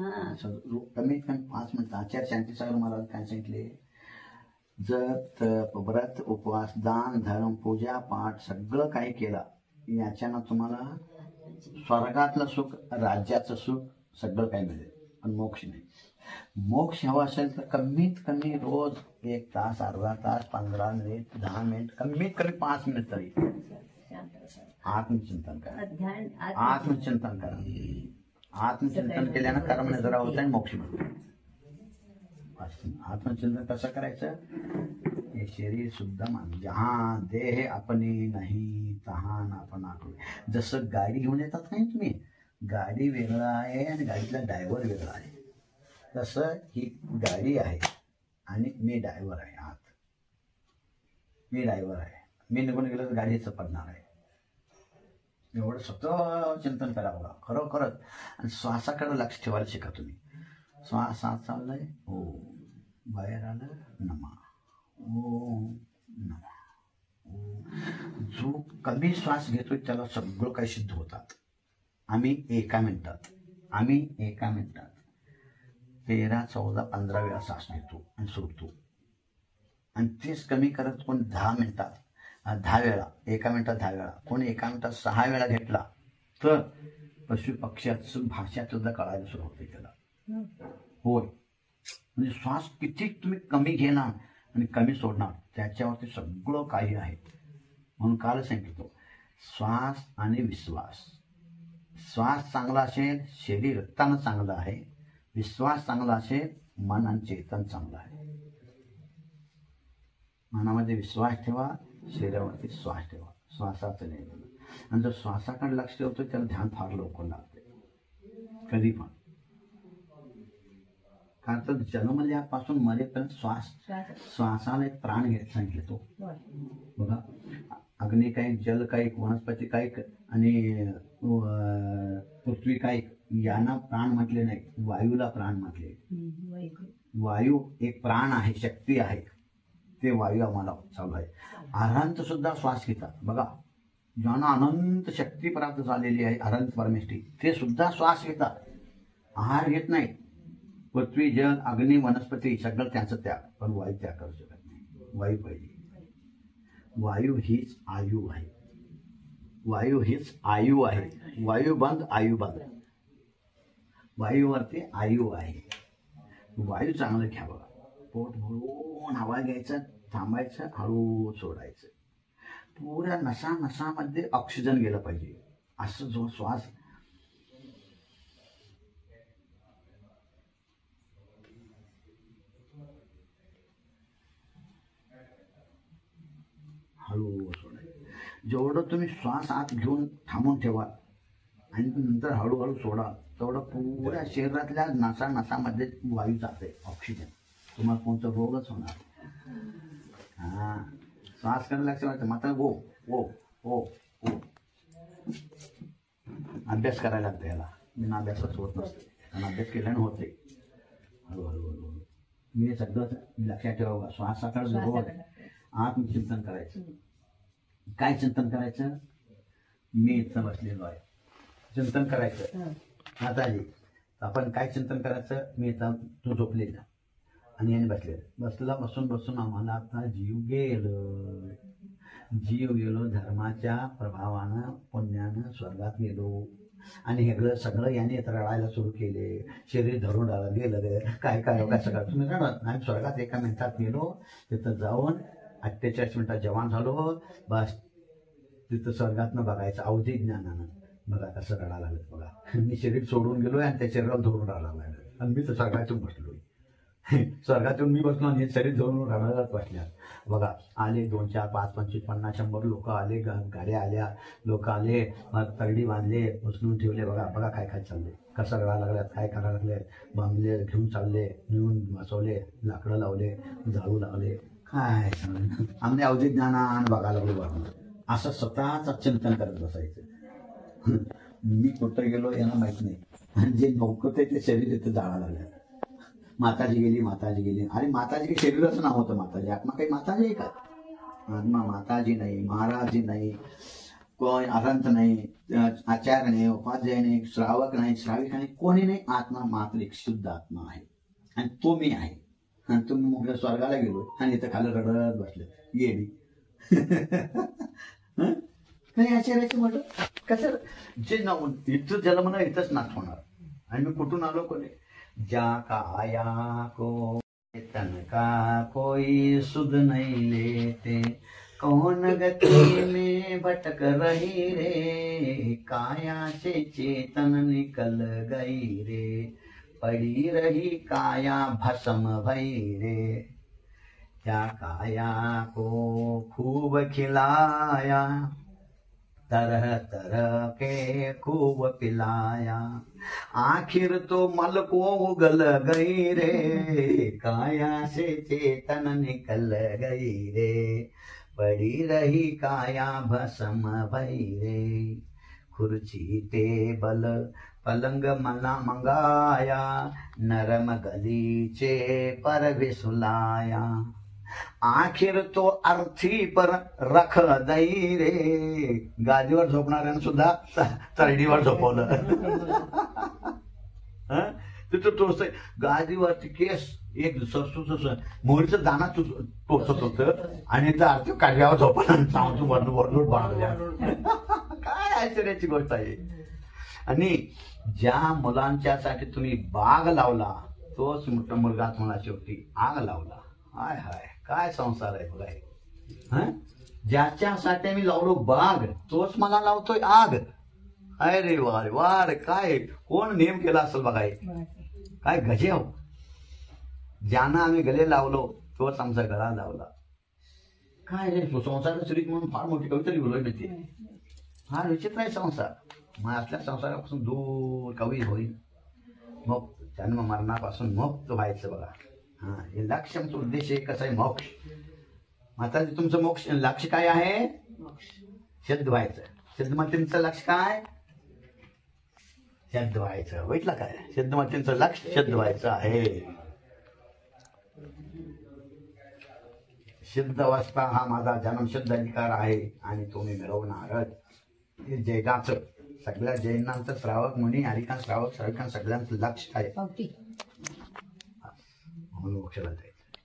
कमीत कमी 5 मिनिटं. आचार्य शांतीसागर महाराज काय सांगितले, जर व्रत उपवास दान धर्म पूजा पाठ सगळं काही केलं याच्यानं तुम्हाला स्वर्गातलं सुख राज्याचं सुख सगळं काही मिळेल, पण मोक्ष नाही. मोक्ष हवा असेल तर कमीत कमी रोज 1 तास अर्धा तास 15 मिनिट 10 मिनिट कमीत कमी 5 मिनिट तरी आत्मचिंतन करा. आत्मचिंतन करा. आत्मचिंतन केल्यानं कर्म जरा होत आहे, मोक्ष मिळतो. आत्मचिंतन कसं करायचं, हे शरीर शुद्ध मान जहां देह अपनी नाही तहान आपण आठवले. जसं गाडी घेऊन येतात नाही तुम्ही, गाडी वेगळा आहे आणि गाडीतला ड्रायव्हर वेगळा आहे, तसं ही गाडी आहे आणि मी ड्रायव्हर आहे. आत मी ड्रायव्हर आहे, मी निघून गेलो तर गाडीचं पडणार आहे. एवढं सतत चिंतन करा बघा खरोखरच. आणि श्वासाकडे लक्ष ठेवायला शिका तुम्ही. श्वास आत चाललाय, ओ बाहेर आलं नमा, ओ नमा. जो कमी श्वास घेतोय त्याला सगळं काही सिद्ध होतात. आम्ही एका मिनिटात 13, 14, 15 वेळा श्वास घेतो आणि सोडतो. आणि तेच कमी करत कोण 10 मिनिटात 10 वेळा, एका मिनिटात 10 वेळा, कोणी एका मिनिटात 6 वेळा घेतला तर पशु पक्ष्याचं भाषा सुद्धा कळायला सुरू होते त्याला. होय, म्हणजे श्वास किती तुम्ही कमी घेणार आणि कमी सोडणार त्याच्यावरती सगळं काही आहे. म्हणून काल सांगितलं, श्वास आणि विश्वास. श्वास चांगला असेल शरीर रक्तानं चांगलं आहे, विश्वास चांगला असेल मन आणि चेतन चांगलं आहे. मनामध्ये विश्वास ठेवा, शरीरावरती श्वास ठेवा. श्वासाचं नाही बोलत. आणि जर श्वासाकडे लक्ष ठेवतो त्याला ध्यान फार लवकर लागते कधी पण. कारण तर जन्मल्यापासून मरेपर्यंत श्वासाला एक प्राण घेत सांगितले तो बघा. अग्नी काही, जल काही, वनस्पती काही आणि पृथ्वी काही यांना प्राण म्हटले नाही, वायूला प्राण म्हटले. वायू एक प्राण आहे, शक्ती आहे, ते वायू आम्हाला चालू आहे. अनंत सुद्धा श्वास घेतात बघा. ज्यांना अनंत शक्ती प्राप्त झालेली आहे, अनंत परमेष्ठी, ते सुद्धा श्वास घेतात, आहार घेत नाही. पृथ्वी जल अग्नी वनस्पती सगळं त्यांचं त्याग, पण वायू त्याग करू शकत नाही. वायू पाहिजे. वायू हीच आयु आहे. वायू हीच आयु आहे. वायू बंद आयु बंद. वायूवरती आयु आहे. वायू चांगलं घ्या बघा. पोट भरून हवा घ्यायचं, थांबायचं, हळू सोडायचं. पुऱ्या नसामध्ये ऑक्सिजन गेलं पाहिजे. असं जो श्वास हळू सोडायचं. जेवढं तुम्ही श्वास आत घेऊन थांबून ठेवा आणि नंतर हळूहळू सोडा, तेवढं पुऱ्या शरीरातल्या नसामध्ये वायू जाते, ऑक्सिजन. तुम्हाला कोणता रोगच होणार. हां, श्वास करायला लक्ष वाटतं. मात्र ओ ओ ओ ओ अभ्यास करायला लागतो याला. बिना अभ्यासच होत नसते, आणि अभ्यास केल्यानं होते. हळूहळू हळूहळू मी सगळं लक्षात ठेवा. श्वासाकडे बरोबर आत्मचिंतन करायचं. काय चिंतन करायचं, मी इथं बसलेलो आहे चिंतन करायचं. माताजी आपण काय चिंतन करायचं, मी इथं तू झोपलेला आणि याने बसलेला बसून आम्हाला आता जीव गेलो धर्माच्या प्रभावानं पुण्यानं स्वर्गात गेलो. आणि हे सगळं याने रडायला सुरू केले. शरीर धरून गेलं काय सगळं तुम्ही रडत. आम्ही स्वर्गात एका मिनिटात गेलो. तिथं जाऊन 48 मिनिटात जवान झालो. बस तिथं स्वर्गातनं बघायचं अवधी ज्ञानानं. बघा कसं रडायला लागलं बघा. मी शरीर सोडून गेलोय आणि त्या शरीराला धरून रडायला लागलं. आणि मी तर स्वर्गातून बसलोय. स्वर्गातून मी बसलो आणि शरीर धरून रडायलाच बसल्या. बघा आले 2, 4, 5, 25, 50, 100 लोक आले. गाड्या आल्या, लोक आले, तरडी बांधले, उचलून ठेवले. बघा काय चालले, कसं रडायला लागल्यात, काय करायला लागले. बांधले, घेऊन चालले, नेऊन बसवले, लाकडं लावले, झाडू लावले. काय आम्ही अवधी ज्ञानानं बघायला लागलो. बघा असं स्वतःच चिंतन करत बसायचं. मी कुठं गेलो यांना माहित नाही. जे नौकत आहे ते शरीर इथं जाळा लागलं. माताजी गेली. अरे माताजी काही शरीराचं नाव होतं. माताजी आत्मा काही माताजी आहे का? आत्मा माताजी नाही, महाराजी नाही, कोण अरंत नाही, आचार्य नाही, उपाध्याय नाही, श्रावक नाही, श्राविक नाही, कोणी नाही. आत्मा मात्र एक शुद्ध आत्मा आहे आणि तो मी आहे. आणि तुम्ही मोठ्या स्वर्गाला गेलो आणि इथं खाली रडत बसले येडी. काही आश्चर्याचं म्हटलं कसं जे इथं जन्म ना इथंच नाच होणार. आणि मी कुठून आलो कोणी जा काया को तन का कोई सुध नहीं लेते, कौन गति में भटक रही रे, काया से चेतन निकल गई रे, पड़ी रही काया भस्म भई रे, क्या काया को खूब खिलाया, तरह तरह के खूब पिलाया, आखिर तो मल को उगल गई रे, काया से चेतन निकल गई रे, पड़ी रही काया भस्म भई रे, खुर्ची टेबल पलंग मना मंगाया, नरम गलीचे पर भी सुलाया, आखिर तो अर्थी पर रख दई रे, गादीवर झोपणाऱ्यानं सुद्धा तरडीवर झोपवलं. तिथं टोचतंय गादीवरती केस एक मोहरीचं दाना टोचत होतं आणि त्या आरती काढव्यावर झोपलं सांगतो वरलूट बनवल्या. काय आश्चर्याची गोष्ट आहे. आणि ज्या मुलांच्यासाठी तुम्ही बाग लावला तोच मोठा मुलगा तुम्हाला शेवटी आग लावला. हाय हाय काय संसार आहे बघा. ज्याच्यासाठी मी लावलो बाग तोच मला लावतोय आग. अरे वारे वार काय कोण नेम केला असेल बघाय. काय गजेव. ज्यांना आम्ही गले लावलो तोच आमचा गळा लावला. काय रे संसार श्री म्हणून फार मोठी कविता लिहिलोय मी ती. फार विचित्र आहे संसार. मग असल्या संसारापासून दूर कवी होईल. मग जन्म मरणापासून मुक्त व्हायचं बघा. हा हे लक्ष्य आमचा उद्देश कसं आहे मोक्ष. आता तुमचं मोक्ष लक्ष काय आहे. सिद्ध व्हायचं. सिद्धमतींचं लक्ष काय सिद्ध व्हायचं. वाईटला काय सिद्धमतींचं लक्ष सिद्ध व्हायचं आहे. सिद्ध अवस्था हा माझा जन्मसिद्ध अधिकार आहे आणि तो मी मिळवणारच. हे जैनाचं सगळ्या जैनांचं श्रावक मुनी हरिकां श्रावक श्राविकां सगळ्यांचं लक्ष आहे म्हणून मोक्षाला जायचं.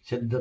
सिद्ध